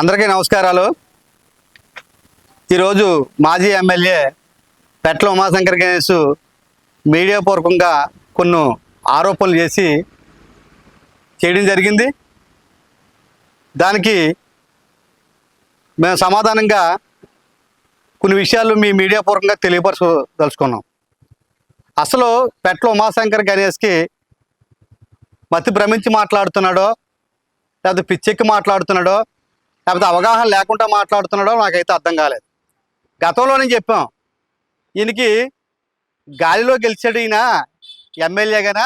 అందరికీ నమస్కారాలు. ఈరోజు మాజీ ఎమ్మెల్యే పెట్ల ఉమాశంకర్ గణేష్ మీడియా పూర్వకంగా కొన్ని ఆరోపణలు చేయడం జరిగింది. దానికి మేము సమాధానంగా కొన్ని విషయాలు మీ మీడియా పూర్వకంగా తెలియపరచదలుచుకున్నాం. అసలు పెట్ల ఉమాశంకర్ గణేష్కి మతి భ్రమించి మాట్లాడుతున్నాడో, లేకపోతే పిచ్చెక్కి మాట్లాడుతున్నాడో, లేకపోతే అవగాహన లేకుండా మాట్లాడుతున్నాడో నాకైతే అర్థం కాలేదు. గతంలోనే చెప్పాం, ఈయనకి గాలిలో గెలిచాడు, ఈయన ఎమ్మెల్యేగానా,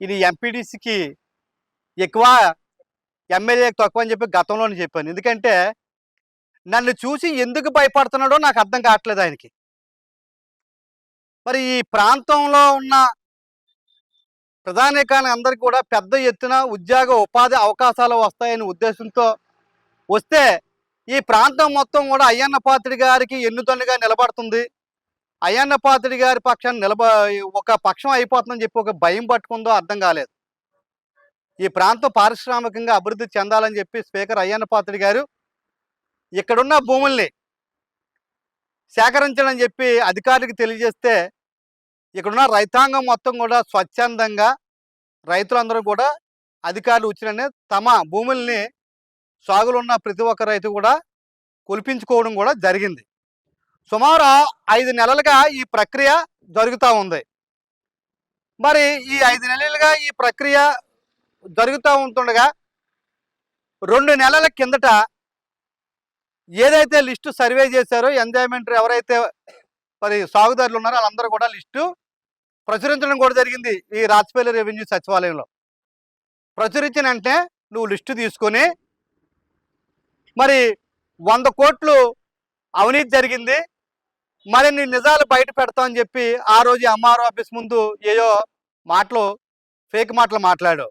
ఈయన ఎంపీటీసీకి ఎక్కువ, ఎమ్మెల్యేకి తక్కువ అని చెప్పి గతంలోనే చెప్పాను. ఎందుకంటే నన్ను చూసి ఎందుకు భయపడుతున్నాడో నాకు అర్థం కావట్లేదు ఆయనకి. మరి ఈ ప్రాంతంలో ఉన్న ప్రధానికాన్ని అందరికీ కూడా పెద్ద ఎత్తున ఉద్యోగ ఉపాధి అవకాశాలు వస్తాయనే ఉద్దేశంతో వస్తే ఈ ప్రాంతం మొత్తం కూడా అయ్యన్న పాత్రుడి గారికి ఎన్నుదన్నుగా నిలబడుతుంది. అయ్యన్న పాత్రుడి గారి పక్షాన్ని ఒక పక్షం అయిపోతుందని చెప్పి ఒక భయం పట్టుకుందో అర్థం కాలేదు. ఈ ప్రాంతం పారిశ్రామికంగా అభివృద్ధి చెందాలని చెప్పి స్పీకర్ అయ్యన్న పాత్రుడి గారు ఇక్కడున్న భూముల్ని సేకరించడని చెప్పి అధికారులకు తెలియజేస్తే ఇక్కడున్న రైతాంగం మొత్తం కూడా స్వచ్ఛందంగా రైతులందరూ కూడా అధికారులు వచ్చిన తమ భూముల్ని సాగులో ఉన్న ప్రతి ఒక్క రైతు కూడా కొలిపించుకోవడం కూడా జరిగింది. సుమారు 5 నెలలుగా ఈ ప్రక్రియ జరుగుతూ ఉంది. మరి ఈ 5 నెలలుగా ఈ ప్రక్రియ జరుగుతూ ఉంటుండగా 2 నెలల కిందట ఏదైతే లిస్టు సర్వే చేశారో ఎంజాయ్మెంట్ ఎవరైతే మరి సాగుదారులు ఉన్నారో వాళ్ళందరూ కూడా లిస్టు ప్రచురించడం కూడా జరిగింది. ఈ రాజపల్లి రెవెన్యూ సచివాలయంలో ప్రచురించిన వెంటనే నువ్వు లిస్టు తీసుకొని మరి 100 కోట్లు అవినీతి జరిగింది, మరి నీ నిజాలు బయట పెడతామని చెప్పి ఆ రోజు ఎంఆర్ఓ ఆఫీస్ ముందు ఏయో మాటలు, ఫేక్ మాటలు మాట్లాడు.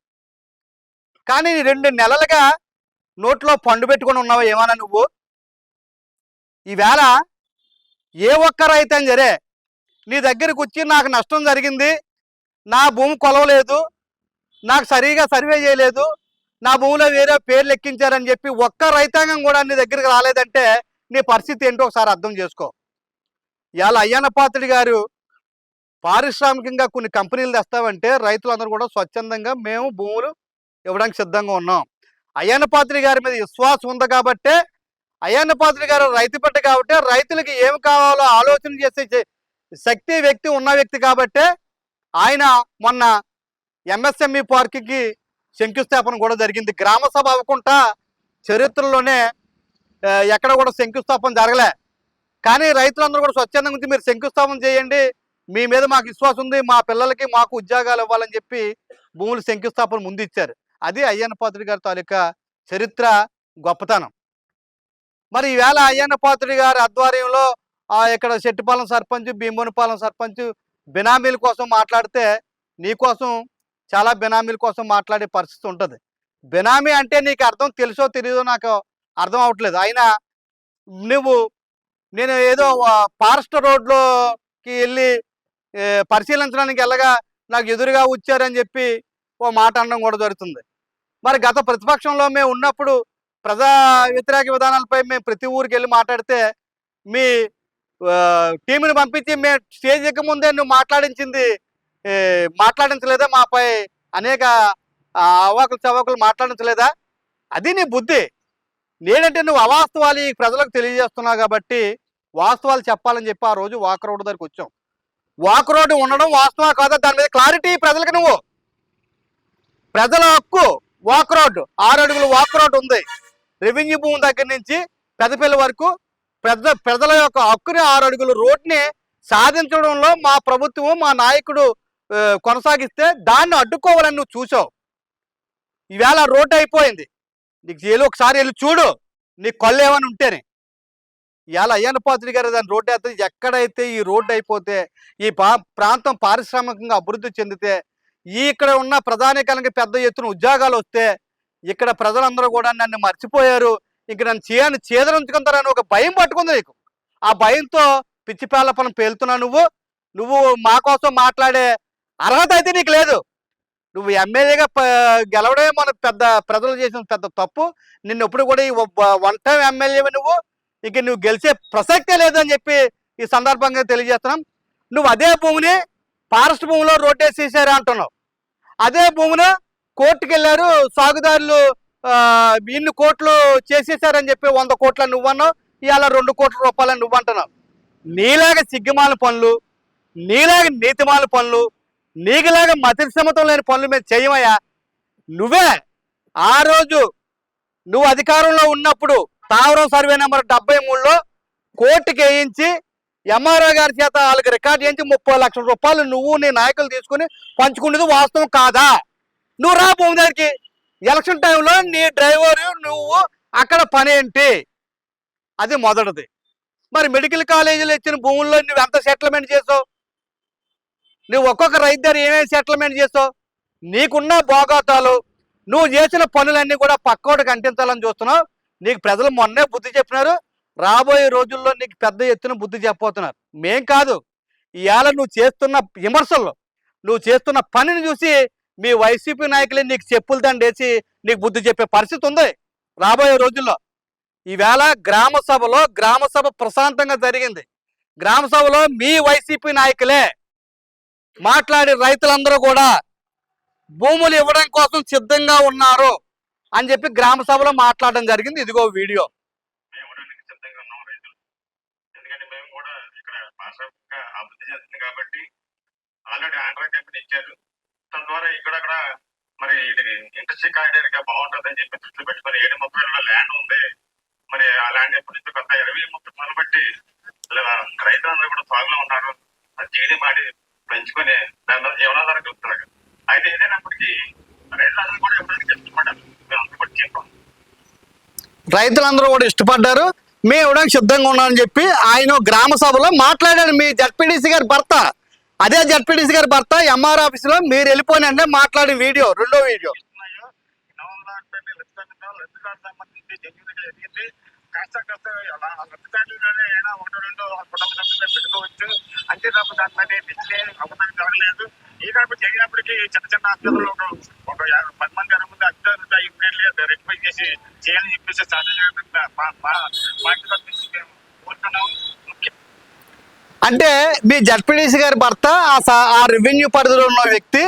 కానీ 2 నెలలుగా నోట్లో పండు పెట్టుకొని ఉన్నావు ఏమన్నా నువ్వు. ఈవేళ ఏ ఒక్కరైతే సరే నీ దగ్గరికి వచ్చి నాకు నష్టం జరిగింది, నా భూమి కొలవలేదు, నాకు సరిగా సర్వే చేయలేదు, నా భూమిలో వేరే పేర్లు ఎక్కించారని చెప్పి ఒక్క రైతాంగం కూడా నీ దగ్గరికి రాలేదంటే నీ పరిస్థితి ఏంటో ఒకసారి అర్థం చేసుకో. ఇవాళ అయ్యన్న పాత్రుడి గారు పారిశ్రామికంగా కొన్ని కంపెనీలు తెస్తామంటే రైతులందరూ కూడా స్వచ్ఛందంగా మేము భూములు ఇవ్వడానికి సిద్ధంగా ఉన్నాం. అయ్యన్న పాత్రుడి గారి మీద విశ్వాసం ఉంది కాబట్టే, అయ్యన్న పాత్రుడి గారు రైతు బిడ్డ కాబట్టి, రైతులకి ఏం కావాలో ఆలోచన చేసే శక్తి వ్యక్తి ఉన్న వ్యక్తి కాబట్టే ఆయన మొన్న ఎంఎస్ఎంఈ పార్క్కి శంకుస్థాపన కూడా జరిగింది. గ్రామ సభ అవ్వకుండా చరిత్రలోనే ఎక్కడ కూడా శంకుస్థాపన జరగలే. కానీ రైతులందరూ కూడా స్వచ్ఛందంగా నుంచి మీరు శంకుస్థాపన చేయండి, మీ మీద మాకు విశ్వాసం ఉంది, మా పిల్లలకి మాకు ఉద్యోగాలు ఇవ్వాలని చెప్పి భూములు శంకుస్థాపన ముందు ఇచ్చారు. అది అయ్యన్న పాత్రుడి గారి తాలూకా చరిత్ర గొప్పతనం. మరి ఈవేళ అయ్యన్న పాత్రుడి గారి ఆధ్వర్యంలో ఇక్కడ శెట్టిపాలెం సర్పంచ్, భీమోనిపాలెం సర్పంచ్ బినామీల కోసం మాట్లాడితే నీకోసం చాలా బినామీల కోసం మాట్లాడే పరిస్థితి ఉంటుంది. బినామీ అంటే నీకు అర్థం తెలుసో తెలియదో నాకు అర్థం అవ్వట్లేదు. అయినా నేను ఏదో ఫారెస్ట్ రోడ్లోకి వెళ్ళి పరిశీలించడానికి వెళ్ళగా నాకు ఎదురుగా వచ్చారని చెప్పి ఓ మాట అనడం కూడా జరుగుతుంది. మరి గత ప్రతిపక్షంలో మేము ఉన్నప్పుడు ప్రజా వ్యతిరేక విధానాలపై మేము ప్రతి ఊరికి వెళ్ళి మాట్లాడితే మీ టీంని పంపించి మేము స్టేజ్ ఎక్క ముందే నువ్వు మాట్లాడించలేదా, మాపై అనేక అవాకులు చవాకులు మాట్లాడించలేదా? అది నీ బుద్ధి. నేనంటే నువ్వు అవాస్తవాలు ఈ ప్రజలకు తెలియజేస్తున్నావు కాబట్టి వాస్తవాలు చెప్పాలని చెప్పి ఆ రోజు వాక్ రోడ్ దగ్గరికి వచ్చాం. వాక్ రోడ్డు ఉండడం వాస్తవా కాదా దాని మీద క్లారిటీ ప్రజలకు నువ్వు. ప్రజల హక్కు వాక్ రోడ్డు, 6 అడుగులు వాక్ రోడ్డు ఉంది. రెవెన్యూ భూమి దగ్గర నుంచి పెద్దపల్లి వరకు ప్రజల యొక్క హక్కుని 6 అడుగుల రోడ్ని సాధించడంలో మా ప్రభుత్వం, మా నాయకుడు కొనసాగిస్తే దాన్ని అడ్డుకోవాలని నువ్వు చూసావు. ఈవేళ రోడ్డు అయిపోయింది, నీకు జైలు ఒకసారి వెళ్ళి చూడు, నీ కళ్ళు ఏమైనా ఉంటేనే. ఇవాళ అయ్యన్న పాత్రుడి గారు దాని రోడ్డు అయితే ఎక్కడైతే ఈ రోడ్డు అయిపోతే ఈ ప్రాంతం పారిశ్రామికంగా అభివృద్ధి చెందితే ఇక్కడ ఉన్న ప్రధానికానికి పెద్ద ఎత్తున ఉద్యోగాలు వస్తే ఇక్కడ ప్రజలందరూ కూడా నన్ను మర్చిపోయారు, ఇంక నన్ను చేదరించుకుంటారని ఒక భయం పట్టుకుంది నీకు. ఆ భయంతో పిచ్చిపేలపనం పేలుతున్నావు నువ్వు. మా కోసం మాట్లాడే అర్హత అయితే నీకు లేదు. నువ్వు ఎమ్మెల్యేగా గెలవడమే మన పెద్ద ప్రజలు చేసిన పెద్ద తప్పు. నిన్ను ఎప్పుడు కూడా ఈ వన్ టైం ఎమ్మెల్యేవి నువ్వు, ఇక నువ్వు గెలిచే ప్రసక్తే లేదని చెప్పి ఈ సందర్భంగా తెలియజేస్తున్నాం. నువ్వు అదే భూమిని ఫారెస్ట్ భూమిలో రోడ్డేసేసారు అంటున్నావు. అదే భూమిని కోర్టుకు వెళ్ళారు, సాగుదారులు ఇన్ని కోట్లు చేసేసారని చెప్పి 100 కోట్ల నువ్వన్నావు, ఇవాళ 2 కోట్ల రూపాయలని నువ్వు అంటున్నావు. నీలాగా సిగ్గుమాల పనులు, నీలాగా నీతిమాల పనులు, నీకులాగా మతిసమతం లేని పనులు మీద చేయమయ్యా. నువ్వే ఆ రోజు నువ్వు అధికారంలో ఉన్నప్పుడు తావరం సర్వే నెంబర్ 73లో కోర్టుకి వేయించి ఎంఆర్ఓ గారి చేత వాళ్ళకి రికార్డు చేయించి 30 లక్షల రూపాయలు నువ్వు నీ నాయకులు తీసుకుని పంచుకునేది వాస్తవం కాదా? నువ్వు రా భూమి దగ్గరికి. ఎలక్షన్ టైంలో నీ డ్రైవరు నువ్వు అక్కడ పని ఏంటి? అది మొదటిది. మరి మెడికల్ కాలేజీలో ఇచ్చిన భూముల్లో నువ్వు ఎంత సెటిల్మెంట్ చేసావు? నువ్వు ఒక్కొక్క రైతు దగ్గర ఏమేమి సెటిల్మెంట్ చేసావు? నీకున్న భోగాతాలు, నువ్వు చేసిన పనులన్నీ కూడా పక్కోడికి అంటించాలని చూస్తున్నావు. నీకు ప్రజలు మొన్నే బుద్ధి చెప్పినారు, రాబోయే రోజుల్లో నీకు పెద్ద ఎత్తున బుద్ధి చెప్పబోతున్నారు. మేం కాదు, ఇవాళ నువ్వు చేస్తున్న విమర్శల్లో, నువ్వు చేస్తున్న పనిని చూసి మీ వైసీపీ నాయకులే నీకు చెప్పులు దండేసి నీకు బుద్ధి చెప్పే పరిస్థితి ఉంది రాబోయే రోజుల్లో. ఈవేళ గ్రామ సభ ప్రశాంతంగా జరిగింది. గ్రామ సభలో మీ వైసీపీ నాయకులే మాట్లాడి రైతులందరూ కూడా భూములు ఇవ్వడం కోసం సిద్ధంగా ఉన్నారు అని చెప్పి గ్రామ సభలో మాట్లాడడం జరిగింది. ఇదిగో వీడియో. కాబట్టి ఆల్రెడీ ఆంధ్ర కంపెనీ ఇచ్చారు. తద్వారా ఇక్కడక్కడ మరి ఇండస్ట్రీ కారిడార్ గా బాగుంటుందని చెప్పి దృష్టిలో పెట్టుకుని 730 ల్యాండ్ ఉంది. మరి ఆ ల్యాండ్ ఎప్పటి నుంచి కొత్త 20-30 మొదలు బట్టి రైతులందరూ కూడా సాగులో ఉన్నారు. అది చేయడం మాడి పెంచుకొని దాని మీద జీవనాధారం చూస్తున్నారు. అయితే ఏదైనప్పటికీ రైతులందరూ కూడా ఎప్పటికీ ఇష్టపడ్డారు. మేము అందరూ కూడా చెప్పాం, రైతులందరూ కూడా ఇష్టపడ్డారు, మేము ఇవ్వడానికి సిద్ధంగా ఉన్నామని చెప్పి ఆయన గ్రామ సభలో మాట్లాడాడు. మీ జడ్పీడీసీ గారి భర్త, అదే జడ్పీడీసీ గారి భర్త ఎంఆర్ ఆఫీసులో మీరు వెళ్ళిపోయినంటే మాట్లాడిన వీడియో, రెండో వీడియో. పెట్టుకోవచ్చు అంతే తప్ప దాని అవసరం జరగలేదు. ఈ కాకపోతే జరిగినప్పటికీ చిన్న చిన్న అభ్యర్థులు ఒక 10 మంది 20 మంది అభ్యర్థులు ఇమ్మీడియట్లీ రిక్వెస్ట్ చేసి చేయాలని చెప్పేసి అంటే మీ జడ్పీడీసీ గారి భర్త ఆ రెవెన్యూ పరిధిలో ఉన్న వ్యక్తి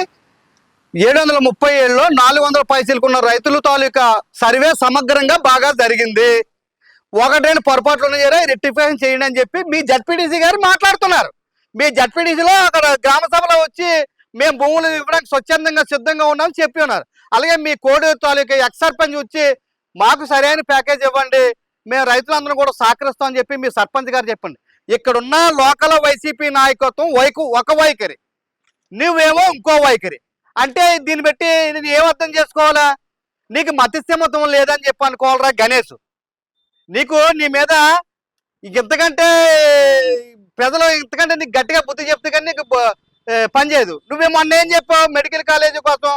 737లో 400 పైసలుకున్న రైతుల తాలూకా సర్వే సమగ్రంగా బాగా జరిగింది. ఒకటైన పొరపాట్లు ఉన్నాయి, రెక్టిఫికేషన్ చేయండి అని చెప్పి మీ జడ్పీడీసీ గారు మాట్లాడుతున్నారు. మీ జడ్పీడీసీలో అక్కడ గ్రామ సభలో వచ్చి మేము భూములు ఇవ్వడానికి స్వచ్ఛందంగా సిద్ధంగా ఉన్నామని చెప్పి ఉన్నారు. అలాగే మీ కోడూరు తాలూకా ఎక్స్ సర్పంచ్ వచ్చి మాకు సరైన ప్యాకేజ్ ఇవ్వండి, మేము రైతులందరూ కూడా సహకరిస్తామని చెప్పి మీ సర్పంచ్ గారు చెప్పండి. ఇక్కడున్న లోకల్ వైసీపీ నాయకత్వం ఒక వైఖరి, నువ్వేమో ఇంకో వైఖరి. అంటే దీన్ని బట్టి నేను ఏమర్థం చేసుకోవాలా? నీకు మతిస్థిమతం లేదని చెప్పి అనుకోవాలరా గణేష్. నీకు నీ మీద ఇంతకంటే ప్రజలు ఇంతకంటే నీకు గట్టిగా బుద్ధి చెప్తే కానీ నీకు పనిచేయదు. నువ్వేమో మొన్న ఏం చెప్పావు? మెడికల్ కాలేజీ కోసం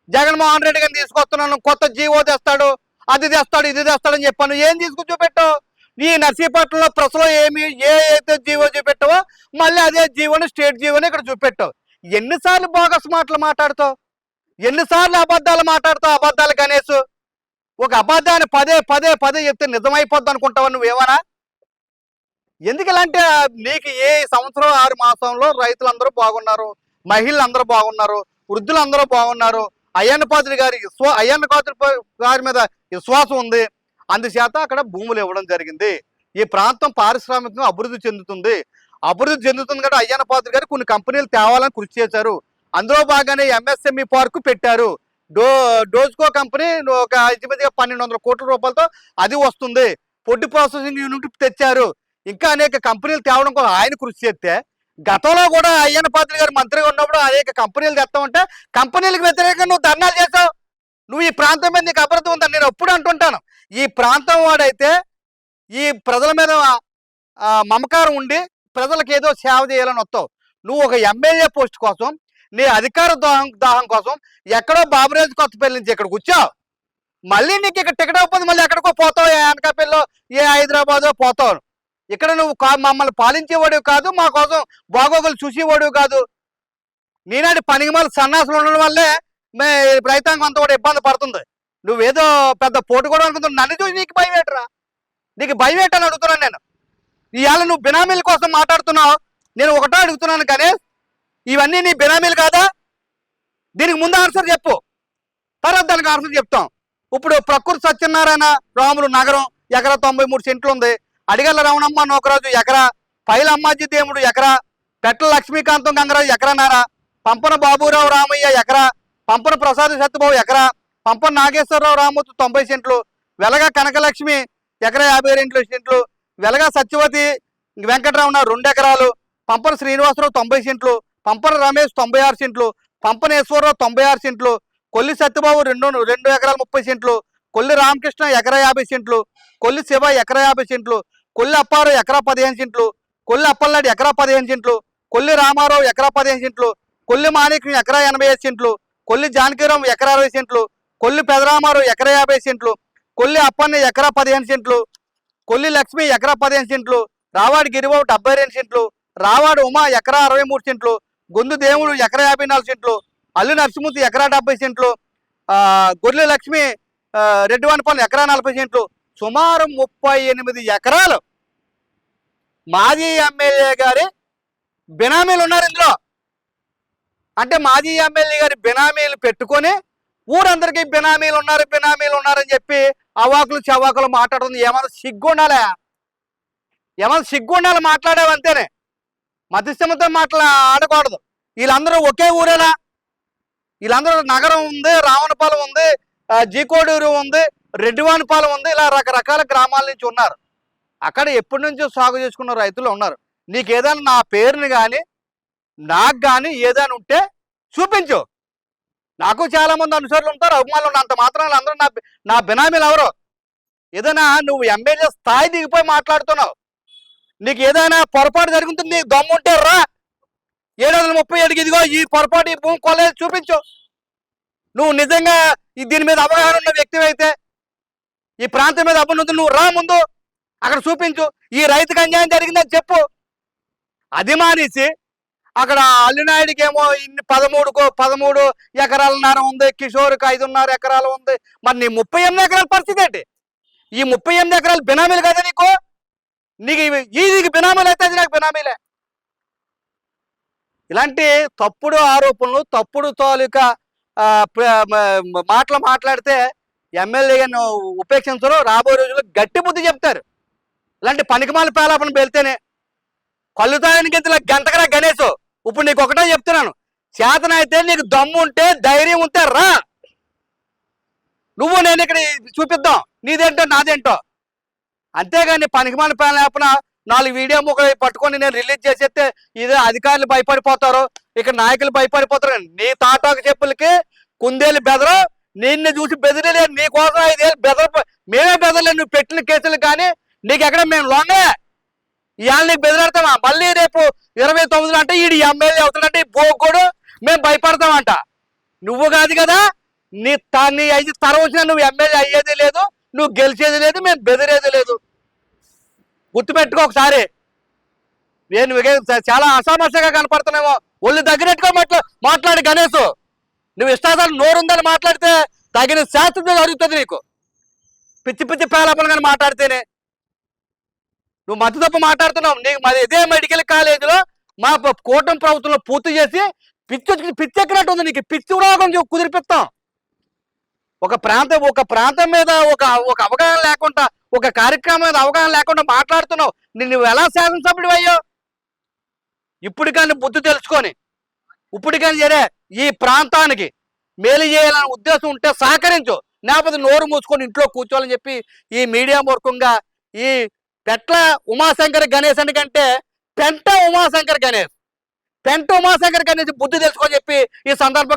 జగన్మోహన్ రెడ్డి గారిని తీసుకొస్తున్నాను, కొత్త జీవో తెస్తాడు, అది తెస్తాడు, ఇది తెస్తాడని చెప్పాను. ఏం తీసుకుని చూపెట్టావు? ఈ నర్సీపట్నంలో ప్రసలో అయితే జీవో చూపెట్టావో మళ్ళీ అదే జీవోని స్టేట్ జీవోని ఇక్కడ చూపెట్టావు. ఎన్నిసార్లు బోగస్ మాటలు మాట్లాడుతావు? ఎన్నిసార్లు అబద్ధాలు మాట్లాడుతావు? అబద్ధాలు గణేష్. ఒక అబద్ధాన్ని పదే పదే పదే చెప్తే నిజమైపోద్ది అనుకుంటావా నువ్వేమన్నా? ఎందుకు ఇలాంటి? నీకు ఏ సంవత్సరం 6 మాసంలో రైతులందరూ బాగున్నారు, మహిళలందరూ బాగున్నారు, వృద్ధులందరూ బాగున్నారు. అయ్యన్న పాత్రుడి గారి మీద విశ్వాసం ఉంది, అందుచేత అక్కడ భూములు ఇవ్వడం జరిగింది. ఈ ప్రాంతం పారిశ్రామికంగా అభివృద్ధి చెందుతుంది కదా. అయ్యన్న పాత్రుడి గారు కొన్ని కంపెనీలు తేవాలని కృషి చేశారు. అందులో భాగంగానే ఎంఎస్ఎంఈ పార్కు పెట్టారు. డోజ్కో కంపెనీ ఒక 1200 కోట్ల రూపాయలతో అది వస్తుంది. ఫుడ్ ప్రాసెసింగ్ యూనిట్ తెచ్చారు. ఇంకా అనేక కంపెనీలు తేవడం కోసం ఆయన కృషి చేస్తే, గతంలో కూడా అయ్యన్న పాత్రుడి గారు మంత్రిగా ఉన్నప్పుడు అనేక కంపెనీలు తెస్తామంటే కంపెనీలకు వ్యతిరేకంగా నువ్వు ధర్నాలు చేసావు. నువ్వు ఈ ప్రాంతం మీద నీకు అభివృద్ధి ఉందని నేను ఎప్పుడు అంటుంటాను. ఈ ప్రాంతం వాడైతే ఈ ప్రజల మీద మమకారం ఉండి ప్రజలకు ఏదో సేవ చేయాలని వస్తావు. నువ్వు ఒక ఎమ్మెల్యే పోస్ట్ కోసం, నీ అధికార దాహం కోసం ఎక్కడో బాబురాజు కొత్తపల్లి నుంచి ఇక్కడికి వచ్చావు. మళ్ళీ నీకు ఇక్కడ టికెట్ అవ్వకపోతే మళ్ళీ ఎక్కడికో పోతావు, ఏ అనకాపల్లిలో ఏ హైదరాబాదో పోతావు. ఇక్కడ నువ్వు మమ్మల్ని పాలించేవాడు కాదు, మా కోసం బాగోగులు చూసేవాడు కాదు. నీనాటి పనికిమాల సన్నాసులు ఉండడం వల్లే రైతాంగం అంతా కూడా ఇబ్బంది పడుతుంది. నువ్వేదో పెద్ద పోటు కూడా అనుకుంటున్నావు. నన్ను చూసి నీకు భయం ఏంట్రా? నీకు భయం ఏంటని అడుగుతున్నాను నేను. ఇవాళ నువ్వు బినామీల కోసం మాట్లాడుతున్నావు. నేను ఒకటో అడుగుతున్నాను కానీ ఇవన్నీ నీ బినామీలు కాదా? దీనికి ముందు ఆన్సర్ చెప్పు, తర్వాత దానికి ఆన్సర్ చెప్తాం. ఇప్పుడు ప్రకృతి సత్యనారాయణ రాములు నగరం ఎకరా 93 సెంట్లు ఉంది. అడిగల్ల రమణమ్మ నోకరాజు ఎకరా, పైల అమ్మాజీ దేవుడు ఎకరా, పెట్ల లక్ష్మీకాంతం గంగరాజు ఎకరన్నర, పంపన బాబురావు రామయ్య ఎకరా, పంపన ప్రసాద్ సత్యబాబు ఎకరా, పంపన నాగేశ్వరరావు రామూర్తి 90 సెంట్లు, వెలగా కనకలక్ష్మి ఎకరా 52 సెంట్లు, వెలగా సత్యవతి వెంకటరమణ 2 ఎకరాలు, పంపన శ్రీనివాసరావు 90 సెంట్లు, పంపన రమేష్ 96 సెంట్లు, పంపనేశ్వరరావు 96 సెంట్లు, కొల్లి సత్యబాబు 2 ఎకరాలు 30 సెంట్లు, కొల్లి రామకృష్ణ ఎకరా 50 సెంట్లు, కొల్లి శివ ఎకరా 50 సెంట్లు, కొల్లి అప్పారావు ఎకరా 15 సెంట్లు, కొల్లి అప్పలనాడు ఎకరా 15 సెంట్లు, కొల్లి రామారావు ఎకరా 15 సెంట్లు, కొల్లి మాణిక్యం ఎకరా 85 సెంట్లు, కొల్లి జానకిరాం ఎకరా 60 సెంట్లు, కొల్లి పెదరామారావు ఎకరా 50 సెంట్లు, కొల్లి అప్పన్న ఎకరా 15 సెంట్లు, కొల్లి లక్ష్మి ఎకరా 15 సెంట్లు, రావాడి గిరిబాబు 72 సెంట్లు, రావాడు ఉమా ఎకరా 63 సెంట్లు, గొంతు దేవుడు ఎకరా 54 సెంట్లు, అల్లు నరసింహమూర్తి ఎకరా 70 సెంట్లు, గొర్రె లక్ష్మి రెడ్డివానిపాలెం ఎకరా 40 సెంట్లు, సుమారు 38 ఎకరాలు మాజీ ఎమ్మెల్యే గారి బినామీలు ఉన్నారు ఇందులో. అంటే మాజీ ఎమ్మెల్యే గారి బినామీలు పెట్టుకొని ఊరందరికీ బినామీలు ఉన్నారని చెప్పి అవాకులు చవాకులు మాట్లాడుతుంది. ఏమైనా సిగ్గుండాలా? ఏమైనా సిగ్గుండాలి మాట్లాడేవంతేనే. మధ్యస్థంతో ఆడకూడదు. వీళ్ళందరూ ఒకే ఊరేనా? వీళ్ళందరూ నగరం ఉంది, రావణపాలెం ఉంది, జీకోడూరు ఉంది, రెడ్డివానిపాలెం ఉంది, ఇలా రకరకాల గ్రామాల నుంచి ఉన్నారు. అక్కడ ఎప్పటి నుంచో సాగు చేసుకున్న రైతులు ఉన్నారు. నీకు ఏదైనా నా పేరుని కానీ నాకు కానీ ఏదైనా ఉంటే చూపించు. నాకు చాలా మంది అనుచరులు ఉంటారు, అభిమానులు ఉన్నారు. అంత మాత్రం అందరూ నా బినామీలు ఎవరు? ఏదైనా నువ్వు ఎమ్మెల్యే స్థాయి దిగిపోయి మాట్లాడుతున్నావు. నీకు ఏదైనా పొరపాటు జరుగుతుంది, నీకు దమ్ముంటే రా 737 ఇదిగో ఈ పొరపాటు ఈ భూమి కొలేదు చూపించు. నువ్వు నిజంగా దీని మీద అవగాహన ఉన్న వ్యక్తి అయితే, ఈ ప్రాంతం మీద అభివృద్ధి నువ్వు రా ముందు అక్కడ చూపించు. ఈ రైతుకు అన్యాయం జరిగిందని చెప్పు. అది మానేసి అక్కడ అల్లినాయుడికి ఏమో ఇన్ని 13 ఎకరాలన్నర ఉంది, కిషోర్కి 5.5 ఎకరాలు ఉంది. మరి నీ 38 ఎకరాల పరిస్థితి ఏంటి? ఈ 38 ఎకరాలు బినామీలు కదా నీకు? నీకు బినామీలు అయితే అది నాకు బినామీలే. ఇలాంటి తప్పుడు ఆరోపణలు, తప్పుడు తాలూకా మాటలు మాట్లాడితే ఎమ్మెల్యేను ఉపేక్షించరు. రాబోయే రోజుల్లో గట్టి బుద్ధి చెప్తారు. ఇలాంటి పనికిమాల పేలాపన వెళ్తేనే కళ్ళుతాయనికి ఇంతలో గంటకరా గణేష్. ఇప్పుడు నీకు ఒకటే చెప్తున్నాను, చేతనైతే నీకు దమ్ము ఉంటే ధైర్యం ఉంటే రా, నువ్వు నేను ఇక్కడ చూపిద్దాం నీదేంటో నాదేంటో. అంతేగాని పనికిమాల పేలాపన 4 వీడియో ముక్కలు పట్టుకొని నేను రిలీజ్ చేసేస్తే ఇదే అధికారులు భయపడిపోతారు, ఇక్కడ నాయకులు భయపడిపోతారు. నీ తాటాకు చెప్పులకి కుందేలు బెదరు, నిన్ను చూసి బెదిరలేదు. నీ కోసం 5 ఏళ్ళు మేమే బెదరలేదు. నువ్వు పెట్టిన కేసులు కానీ నీకు ఎక్కడ మేము లొంగే. ఇవాళ నీకు బెదిరాడతామా? మళ్ళీ రేపు 29 అంటే ఈడు ఎమ్మెల్యే అవుతాడంటే ఈ పోగొడు మేము భయపడతామంట. నువ్వు కాదు కదా, నీ 5 తరం వచ్చినా నువ్వు ఎమ్మెల్యే అయ్యేది లేదు, నువ్వు గెలిచేది లేదు, మేము బెదిరేది లేదు. గుర్తుపెట్టుకో ఒకసారి. నేను చాలా అసమస్యగా కనపడుతున్నామో ఒళ్ళు దగ్గరెట్టుకో మాట్లాడి గణేష్. నువ్వు ఇష్టాలు నోరుందని మాట్లాడితే తగిన శాస్త్రం జరుగుతుంది నీకు. పిచ్చి పిచ్చి పేలాపలు కానీ మాట్లాడితేనే నువ్వు మధ్య తప్ప మాట్లాడుతున్నావు. నీకు మరి ఇదే మెడికల్ కాలేజీలో మా కూటమి ప్రభుత్వంలో పూర్తి చేసి పిచ్చెక్కినట్టు ఉంది. నీకు పిచ్చి రోగం కుదిరిపిస్తాం. ఒక ప్రాంతం మీద ఒక అవగాహన లేకుండా, ఒక కార్యక్రమం మీద అవగాహన లేకుండా మాట్లాడుతున్నావు. నువ్వు ఎలా శాసనసభ్యుడు అయ్యో? ఇప్పటికైనా బుద్ధి తెలుసుకొని, ఇప్పటికైనా సరే ఈ ప్రాంతానికి మేలు చేయాలనే ఉద్దేశం ఉంటే సహకరించు, లేకపోతే నోరు మూసుకొని ఇంట్లో కూర్చోవాలని చెప్పి ఈ మీడియా మూర్ఖంగా ఈ పెట్ల ఉమాశంకర్ గణేష్ అని కంటే పెంట ఉమాశంకర్ గణేష్ బుద్ధి తెలుసుకొని చెప్పి ఈ సందర్భంగా